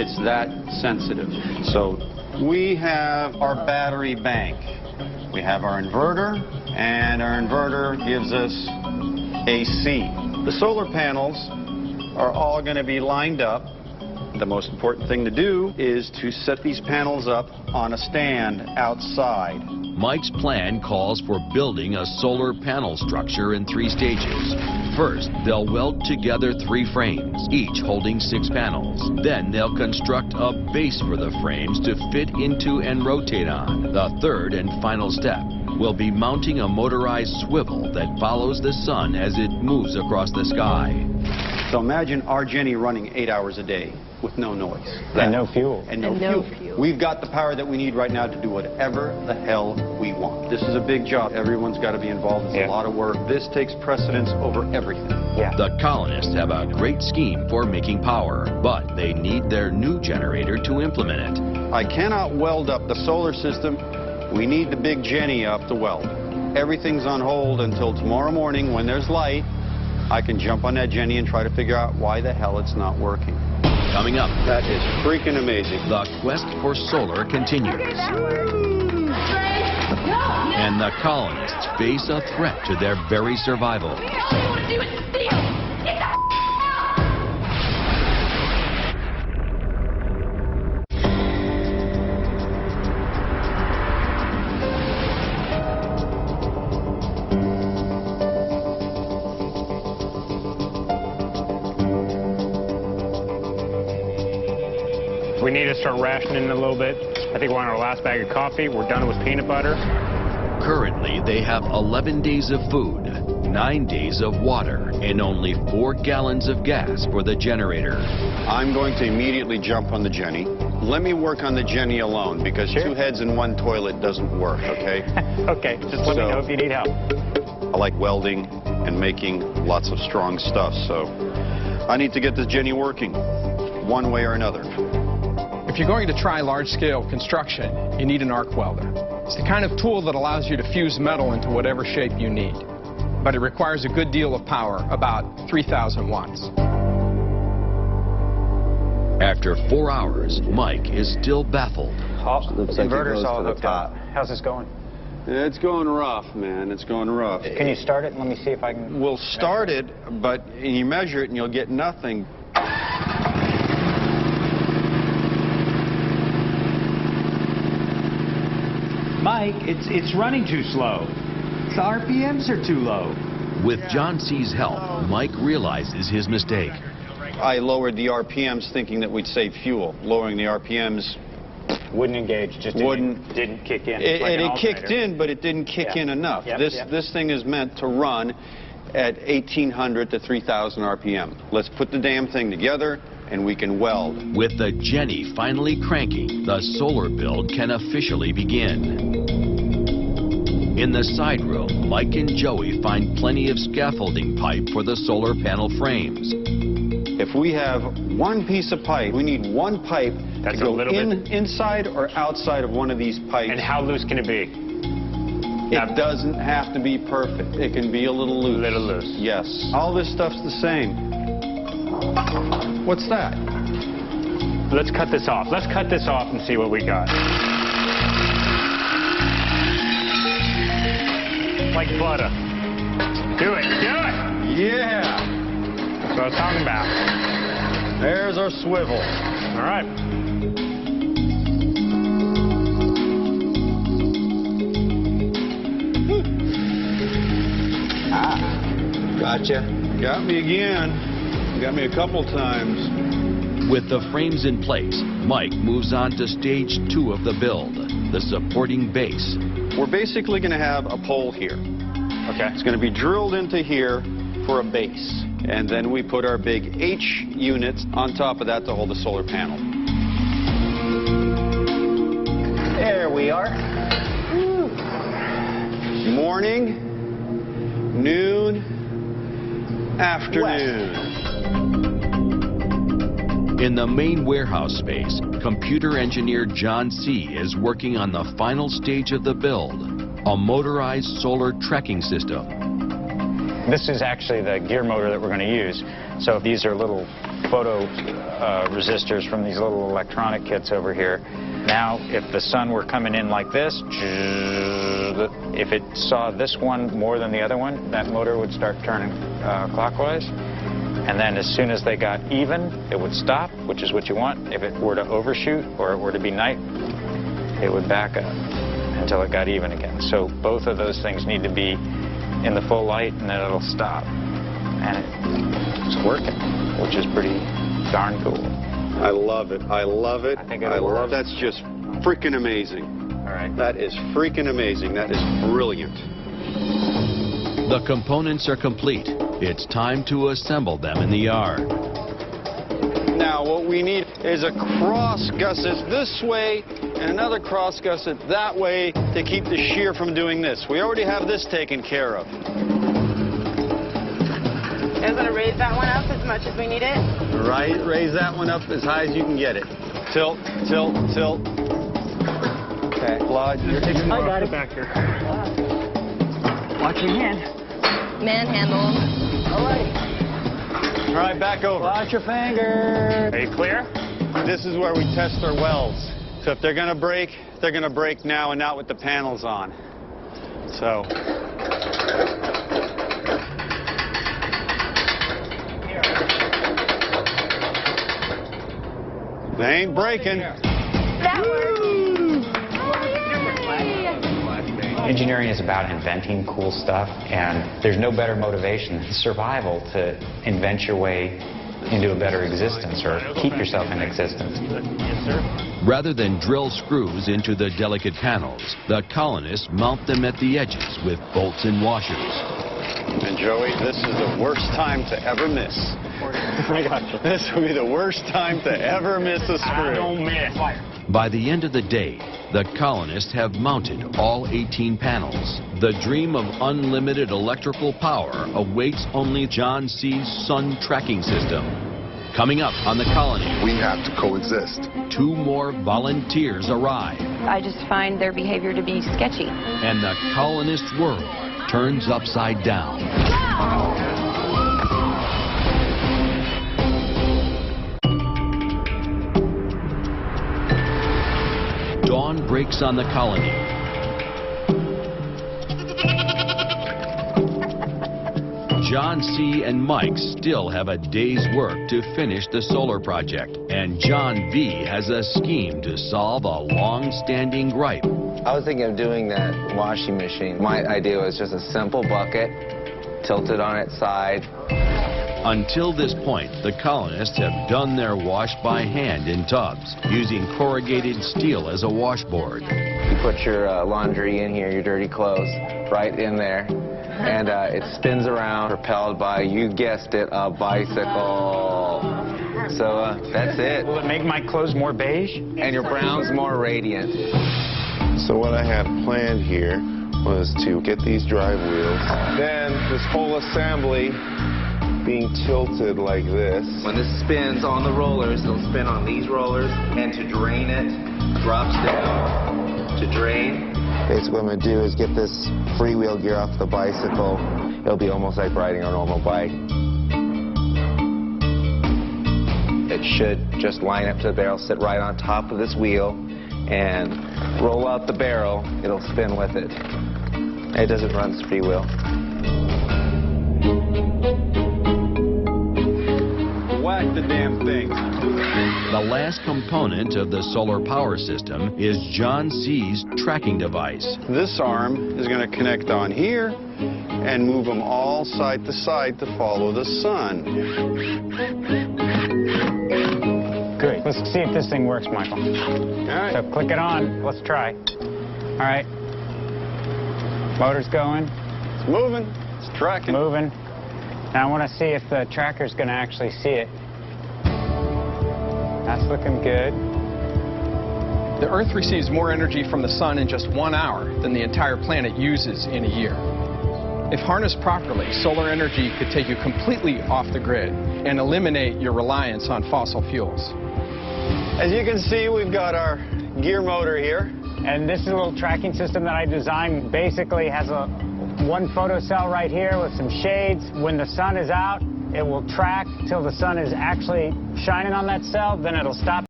It's that sensitive. So we have our battery bank. We have our inverter, and our inverter gives us AC. The solar panels are all going to be lined up. The most important thing to do is to set these panels up on a stand outside. Mike's plan calls for building a solar panel structure in 3 stages. First, they'll weld together 3 frames, each holding 6 panels. Then they'll construct a base for the frames to fit into and rotate on. The third and final step will be mounting a motorized swivel that follows the sun as it moves across the sky. So imagine our Jenny running 8 hours a day with no noise. And no fuel. And no fuel. We've got the power that we need right now to do whatever the hell we want. This is a big job. Everyone's got to be involved. It's a lot of work. This takes precedence over everything. Yeah. The colonists have a great scheme for making power, but they need their new generator to implement it. I cannot weld up the solar system. We need the big Jenny up to weld. Everything's on hold until tomorrow morning when there's light. I can jump on that Jenny and try to figure out why the hell it's not working. Coming up, that is freaking amazing. The quest for solar continues. And the colonists face a threat to their very survival. We need to start rationing a little bit. I think we're on our last bag of coffee. We're done with peanut butter. Currently, they have 11 days of food, 9 days of water, and only 4 gallons of gas for the generator. I'm going to immediately jump on the Jenny. Let me work on the Jenny alone, because 2 heads in 1 toilet doesn't work, okay? Okay, just let me know if you need help. I like welding and making lots of strong stuff, so I need to get this Jenny working one way or another. If you're going to try large-scale construction, you need an arc welder. It's the kind of tool that allows you to fuse metal into whatever shape you need. But it requires a good deal of power, about 3,000 watts. After 4 hours, Mike is still baffled. Inverter's all hooked up. How's this going? It's going rough, man. It's going rough. Can you start it? Let me see if I can... We'll start it, but you measure it and you'll get nothing. Mike, it's running too slow. The RPMs are too low. With John C.'s help, Mike realizes his mistake. I lowered the RPMs thinking that we'd save fuel. Lowering the RPMs wouldn't engage, just didn't kick in. It kicked in, but it didn't kick in enough. This thing is meant to run at 1,800 to 3,000 RPM. Let's put the damn thing together and we can weld. With the Jenny finally cranking, the solar build can officially begin. In the side room, Mike and Joey find plenty of scaffolding pipe for the solar panel frames. If we have 1 piece of pipe, we need 1 pipe to go inside or outside of one of these pipes. And how loose can it be? It doesn't have to be perfect. It can be a little loose. A little loose. Yes. All this stuff's the same. What's that? Let's cut this off. Let's cut this off and see what we got. Like butter. Do it. Do it. Yeah. That's what I was talking about. There's our swivel. All right. Gotcha. Got me again. Got me a couple times. With the frames in place, Mike moves on to stage 2 of the build, the supporting base. We're basically going to have a pole here. Okay. It's going to be drilled into here for a base. And then we put our big H units on top of that to hold the solar panel. There we are. Woo. Morning, noon, afternoon. In the main warehouse space, computer engineer John C. is working on the final stage of the build, a motorized solar trekking system. This is actually the gear motor that we're going to use. So these are little photo resistors from these little electronic kits over here. Now, if the sun were coming in like this, if it saw this one more than the other one, that motor would start turning clockwise. And then as soon as they got even, it would stop, which is what you want. If it were to overshoot or it were to be night, it would back up until it got even again. So both of those things need to be in the full light, and then it'll stop. And it's working, which is pretty darn cool. I love it. I love it. I think it'll work. That's just freaking amazing. All right. That is freaking amazing. That is brilliant. The components are complete. It's time to assemble them in the yard. Now, what we need is a cross gusset this way and another cross gusset that way to keep the shear from doing this. We already have this taken care of. I'm going to raise that one up as much as we need it. Right, raise that one up as high as you can get it. Tilt, tilt, tilt. Okay, Lodge, you're taking more off the back here. Watch your hand. Manhandle. All right. All right, back over. Watch your finger. Are you clear? This is where we test our welds. So if they're going to break now and not with the panels on. So. They ain't breaking. That works. Engineering is about inventing cool stuff, and there's no better motivation than survival to invent your way into a better existence or keep yourself in existence. Yes, sir. Rather than drill screws into the delicate panels, the colonists mount them at the edges with bolts and washers. And Joey, this is the worst time to ever miss. I got you. This would be the worst time to ever miss a screw. I don't miss. By the end of the day, the colonists have mounted all 18 panels. The dream of unlimited electrical power awaits only John C.'s sun tracking system. Coming up on the colony, We have to coexist. 2 more volunteers arrive, I just find their behavior to be sketchy. and the colonist world turns upside down. Dawn breaks on the colony. John C. and Mike still have a day's work to finish the solar project, and John V. has a scheme to solve a long-standing gripe. I was thinking of doing that washing machine. My idea was just a simple bucket, tilted on its side. Until this point, the colonists have done their wash by hand in tubs, using corrugated steel as a washboard. You put your laundry in here, your dirty clothes, right in there, and it spins around, propelled by, you guessed it, a bicycle. So that's it. Will it make my clothes more beige? And your brown's more radiant. So what I had planned here was to get these drive wheels, then this whole assembly being tilted like this. When this spins on the rollers, it'll spin on these rollers, and to drain it, drops down to drain. Basically what I'm going to do is get this freewheel gear off the bicycle. It'll be almost like riding a normal bike. It should just line up to the barrel, sit right on top of this wheel, and roll out the barrel. It'll spin with it. It doesn't run its freewheel. Whack the damn thing. The last component of the solar power system is John C.'s tracking device. This arm is going to connect on here and move them all side to side to follow the sun. Good. Let's see if this thing works, Michael. All right. So click it on. Let's try. All right. Motor's going. It's moving. It's tracking. Moving. Now I want to see if the tracker's going to actually see it. That's looking good. The Earth receives more energy from the sun in just 1 hour than the entire planet uses in a year. If harnessed properly, solar energy could take you completely off the grid and eliminate your reliance on fossil fuels. As you can see, we've got our gear motor here. And this is a little tracking system that I designed. Basically has a one photocell right here with some shades. When the sun is out, it will track till the sun is actually shining on that cell, then it'll stop.